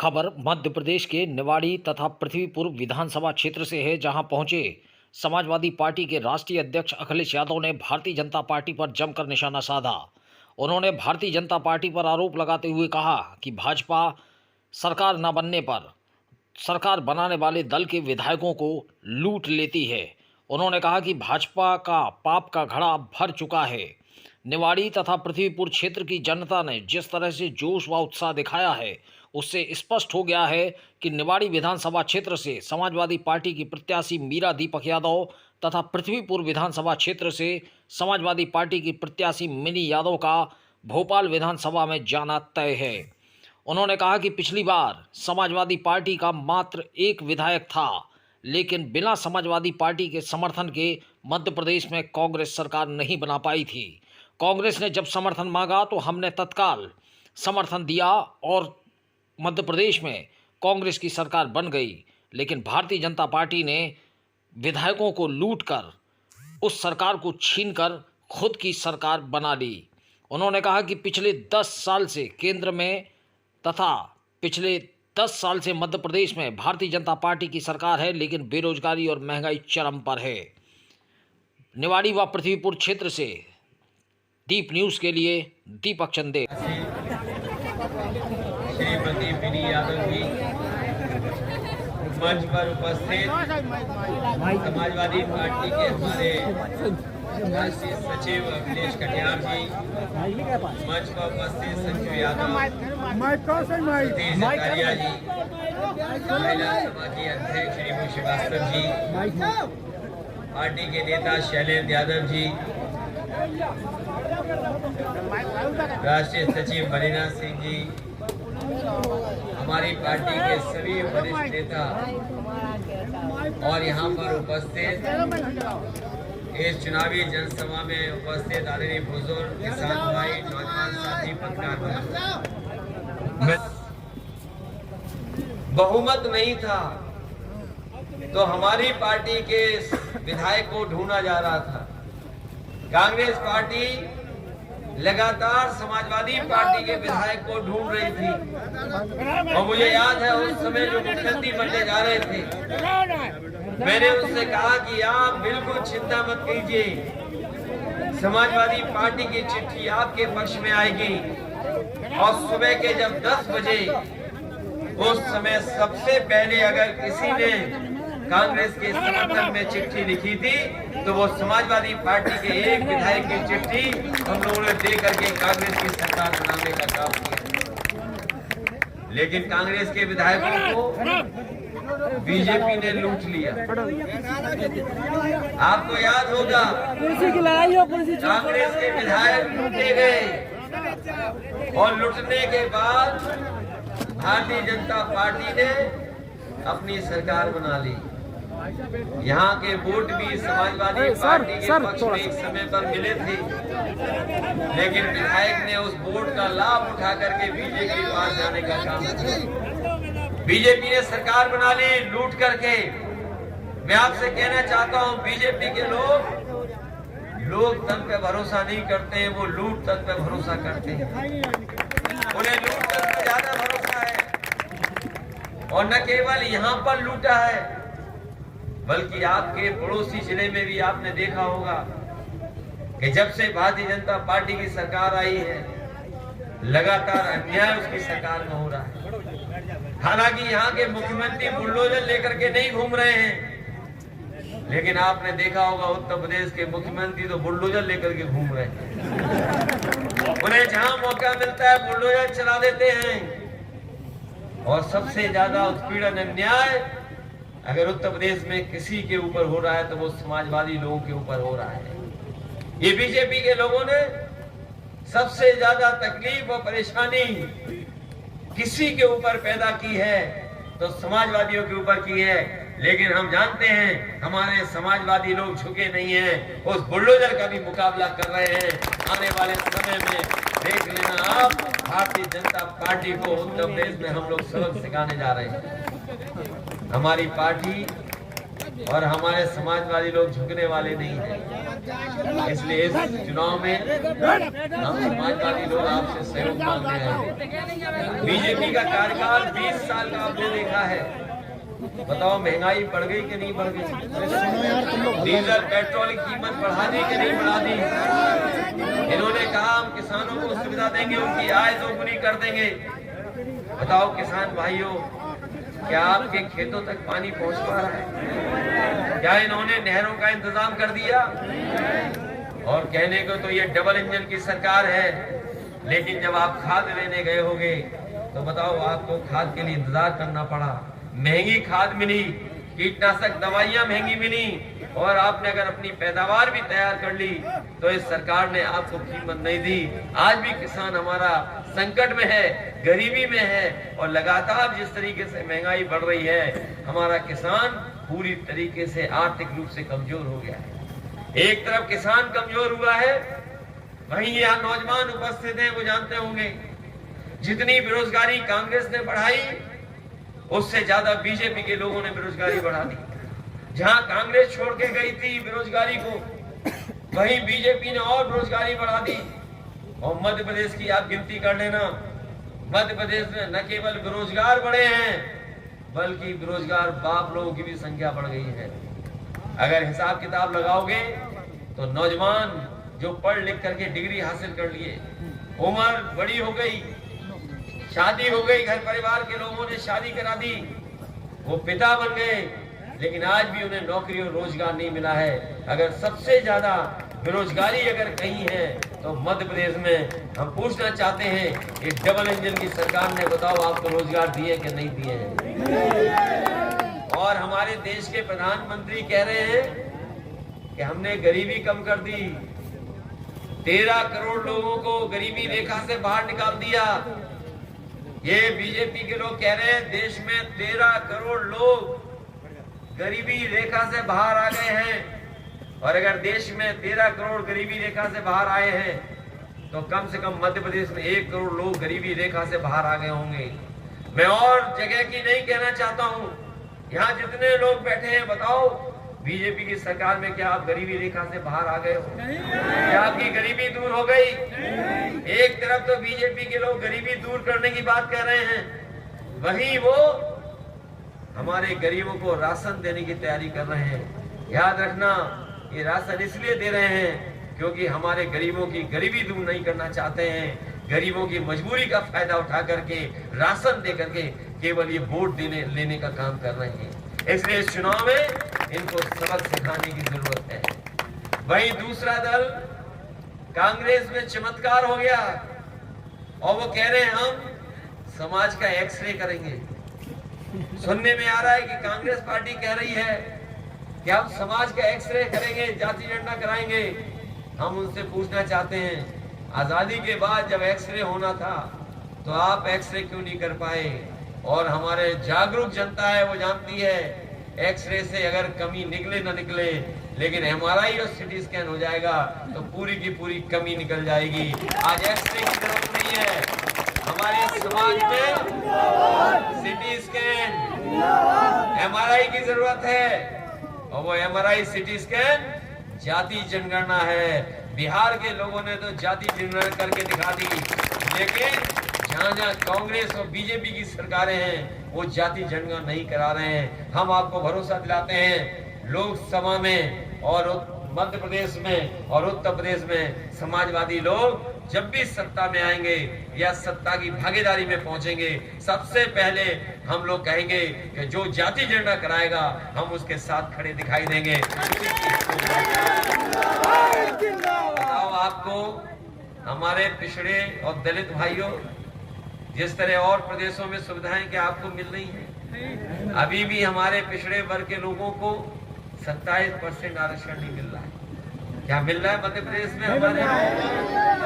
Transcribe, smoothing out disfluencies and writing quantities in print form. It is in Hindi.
खबर मध्य प्रदेश के निवाड़ी तथा पृथ्वीपुर विधानसभा क्षेत्र से है, जहां पहुंचे समाजवादी पार्टी के राष्ट्रीय अध्यक्ष अखिलेश यादव ने भारतीय जनता पार्टी पर जमकर निशाना साधा। उन्होंने भारतीय जनता पार्टी पर आरोप लगाते हुए कहा कि भाजपा सरकार न बनने पर सरकार बनाने वाले दल के विधायकों को लूट लेती है। उन्होंने कहा कि भाजपा का पाप का घड़ा भर चुका है। निवाड़ी तथा पृथ्वीपुर क्षेत्र की जनता ने जिस तरह से जोश व उत्साह दिखाया है, उससे स्पष्ट हो गया है कि निवाड़ी विधानसभा क्षेत्र से समाजवादी पार्टी की प्रत्याशी मीरा दीपक यादव तथा पृथ्वीपुर विधानसभा क्षेत्र से समाजवादी पार्टी की प्रत्याशी मिनी यादव का भोपाल विधानसभा में जाना तय है। उन्होंने कहा कि पिछली बार समाजवादी पार्टी का मात्र एक विधायक था, लेकिन बिना समाजवादी पार्टी के समर्थन के मध्य प्रदेश में कांग्रेस सरकार नहीं बना पाई थी। कांग्रेस ने जब समर्थन मांगा तो हमने तत्काल समर्थन दिया और मध्य प्रदेश में कांग्रेस की सरकार बन गई, लेकिन भारतीय जनता पार्टी ने विधायकों को लूटकर उस सरकार को छीनकर खुद की सरकार बना ली। उन्होंने कहा कि पिछले 10 साल से केंद्र में तथा पिछले 10 साल से मध्य प्रदेश में भारतीय जनता पार्टी की सरकार है, लेकिन बेरोजगारी और महंगाई चरम पर है। निवाड़ी व पृथ्वीपुर क्षेत्र से दीप न्यूज के लिए दीपक चंदे। श्रीमती मिनी यादव जी मंच पर उपस्थित समाजवादी पार्टी के हमारे राष्ट्रीय सचिव अखिलेश कटियार जी, मंच पर उपस्थित संजू यादव, सतीश जकारिया जी, महिला समाज की अध्यक्ष रिमू श्रीवास्तव जी, पार्टी के नेता शैलेंद्र यादव जी, राष्ट्रीय सचिव मणिनाथ सिंह जी, हमारी पार्टी के सभी वरिष्ठ नेता और यहाँ पर उपस्थित इस चुनावी जनसभा में उपस्थित आदरणीय बुजुर्ग, किसान भाई, नौजवान साथी, पत्रकार भाई। बहुमत नहीं था तो हमारी पार्टी के विधायक को ढूंढा जा रहा था। कांग्रेस पार्टी लगातार समाजवादी पार्टी के विधायक को ढूंढ रही थी और मुझे याद है उस समय जो मुख्यमंत्री बनने जा रहे थे, मैंने उनसे कहा कि आप बिल्कुल चिंता मत कीजिए, समाजवादी पार्टी की चिट्ठी आपके पक्ष में आएगी। और सुबह के जब 10 बजे उस समय सबसे पहले अगर किसी ने कांग्रेस के समर्थन में चिट्ठी लिखी थी तो वो समाजवादी पार्टी के एक विधायक की चिट्ठी हम लोगों ने दे करके कांग्रेस की सरकार बनाने का काम किया। लेकिन कांग्रेस के विधायकों को बीजेपी ने लूट लिया। आपको याद होगा कांग्रेस के विधायक लूटे गए और लूटने के बाद भारतीय जनता पार्टी ने अपनी सरकार बना ली। यहाँ के वोट भी समाजवादी पार्टी के पक्ष में एक समय पर मिले थे, लेकिन विधायक ने उस वोट का लाभ उठा करके बीजेपी के पास जाने का काम किया। बीजेपी ने सरकार बना ली लूट करके। मैं आपसे कहना चाहता हूँ, बीजेपी के लोग तंत्र पे भरोसा नहीं करते हैं, वो लूट तंत्र पे भरोसा करते हैं। उन्हें लूट तंत्र पे ज्यादा भरोसा है और न केवल यहाँ पर लूटा है बल्कि आपके पड़ोसी जिले में भी आपने देखा होगा कि जब से भारतीय जनता पार्टी की सरकार आई है लगातार अन्याय उसकी सरकार में हो रहा है। हालांकि यहाँ के मुख्यमंत्री बुलडोजर लेकर के नहीं घूम रहे हैं, लेकिन आपने देखा होगा उत्तर प्रदेश के मुख्यमंत्री तो बुलडोजर लेकर के घूम रहे हैं। उन्हें जहां मौका मिलता है बुलडोजर चला देते हैं। और सबसे ज्यादा उत्पीड़न अन्याय अगर उत्तर प्रदेश में किसी के ऊपर हो रहा है तो वो समाजवादी लोगों के ऊपर हो रहा है। ये बीजेपी के लोगों ने सबसे ज्यादा तकलीफ और परेशानी किसी के ऊपर पैदा की है तो समाजवादियों के ऊपर की है। लेकिन हम जानते हैं हमारे समाजवादी लोग झुके नहीं हैं, उस बुलडोजर का भी मुकाबला कर रहे हैं। आने वाले समय में देख लेना आप, भारतीय जनता पार्टी को उत्तर प्रदेश में हम लोग सबक सिखाने जा रहे हैं। हमारी पार्टी और हमारे समाजवादी लोग झुकने वाले नहीं हैं। इसलिए इस चुनाव में हम समाजवादी लोग आपसे सहयोग मांगने हैं। बीजेपी का कार्यकाल 20 साल का आपने देखा है। बताओ महंगाई बढ़ गई कि नहीं बढ़ गई? डीजल पेट्रोल की कीमत बढ़ा दी कि नहीं बढ़ा दी? इन्होंने कहा हम किसानों को सुविधा देंगे, उनकी आय दोगुनी कर देंगे। बताओ किसान भाइयों, क्या आपके खेतों तक पानी पहुंच पा रहा है? क्या इन्होंने नहरों का इंतजाम कर दिया? और कहने को तो ये डबल इंजन की सरकार है, लेकिन जब आप खाद लेने गए होंगे तो बताओ आपको खाद के लिए इंतजार करना पड़ा, महंगी खाद मिली, कीटनाशक दवाइयां महंगी मिली, और आपने अगर अपनी पैदावार भी तैयार कर ली तो इस सरकार ने आपको कीमत नहीं दी। आज भी किसान हमारा संकट में है, गरीबी में है, और लगातार जिस तरीके से महंगाई बढ़ रही है, हमारा किसान पूरी तरीके से आर्थिक रूप से कमजोर हो गया है। एक तरफ किसान कमजोर हुआ है, वहीं यहाँ नौजवान उपस्थित हैं, वो जानते होंगे जितनी बेरोजगारी कांग्रेस ने बढ़ाई उससे ज्यादा बीजेपी के लोगों ने बेरोजगारी बढ़ा दी। जहां कांग्रेस छोड़ के गई थी बेरोजगारी को, वहीं बीजेपी ने और बेरोजगारी बढ़ा दी। और मध्य प्रदेश की आप गिनती कर लेना, मध्य प्रदेश में न केवल बेरोजगार बढ़े हैं बल्कि बेरोजगार बाप लोगों की भी संख्या बढ़ गई है। अगर हिसाब किताब लगाओगे तो नौजवान जो पढ़ लिख करके डिग्री हासिल कर लिए, उम्र बड़ी हो गई, शादी हो गई, घर परिवार के लोगों ने शादी करा दी, वो पिता बन गए, लेकिन आज भी उन्हें नौकरी और रोजगार नहीं मिला है। अगर सबसे ज्यादा बेरोजगारी अगर कहीं है तो मध्य प्रदेश में। हम पूछना चाहते हैं ये डबल इंजन की सरकार ने बताओ आपको रोजगार दिए कि नहीं दिए हैं? और हमारे देश के प्रधानमंत्री कह रहे हैं कि हमने गरीबी कम कर दी, 13 करोड़ लोगों को गरीबी रेखा से बाहर निकाल दिया। ये बीजेपी के लोग कह रहे हैं देश में 13 करोड़ लोग गरीबी रेखा से बाहर आ गए हैं। और अगर देश में 13 करोड़ गरीबी रेखा से बाहर आए हैं तो कम से कम मध्य प्रदेश में 1 करोड़ लोग गरीबी रेखा से बाहर आ गए होंगे। मैं और जगह की नहीं कहना चाहता हूं, यहाँ जितने लोग बैठे हैं बताओ बीजेपी की सरकार में क्या आप गरीबी रेखा से बाहर आ गए हो? क्या आपकी गरीबी दूर हो गई? एक तरफ तो बीजेपी के लोग गरीबी दूर करने की बात कह रहे हैं, वहीं वो हमारे गरीबों को राशन देने की तैयारी कर रहे हैं। याद रखना, ये राशन इसलिए दे रहे हैं क्योंकि हमारे गरीबों की गरीबी दूर नहीं करना चाहते हैं। गरीबों की मजबूरी का फायदा उठा करके राशन दे करके केवल ये वोट लेने का काम कर रहे हैं। इसलिए इस चुनाव में इनको सबक सिखाने की जरूरत है। वहीं दूसरा दल कांग्रेस में चमत्कार हो गया और वो कह रहे हैं हम समाज का एक्सरे करेंगे। सुनने में आ रहा है कि कांग्रेस पार्टी कह रही है कि हम समाज का एक्सरे करेंगे, जाति जनगणना कराएंगे। हम उनसे पूछना चाहते हैं, आजादी के बाद जब एक्सरे होना था तो आप एक्सरे क्यों नहीं कर पाए? और हमारे जागरूक जनता है वो जानती है एक्सरे से अगर कमी निकले ना निकले, लेकिन एमआरआई और सिटी स्कैन हो जाएगा तो पूरी की पूरी कमी निकल जाएगी। आज एक्सरे की जरूरत नहीं है, हमारे समाज में सिटी स्कैन एमआरआई की जरूरत है। और वो एमआरआई सिटी स्कैन जाति जनगणना है। बिहार के लोगों ने तो जाति जनगणना करके दिखा दी, लेकिन जहाँ जहाँ कांग्रेस और बीजेपी की सरकारें हैं वो जाति जनगणना नहीं करा रहे हैं। हम आपको भरोसा दिलाते हैं लोकसभा में और मध्य प्रदेश में और उत्तर प्रदेश में समाजवादी लोग जब भी सत्ता में आएंगे या सत्ता की भागीदारी में पहुंचेंगे, सबसे पहले हम लोग कहेंगे कि जो जाति जनगणना कराएगा हम उसके साथ खड़े दिखाई देंगे। बताओ आपको हमारे पिछड़े और दलित भाइयों जिस तरह और प्रदेशों में सुविधाएं क्या आपको मिल रही हैं, अभी भी हमारे पिछड़े वर्ग के लोगों को 27% आरक्षण नहीं मिल रहा है। क्या मिल रहा है मध्य प्रदेश में हमारे?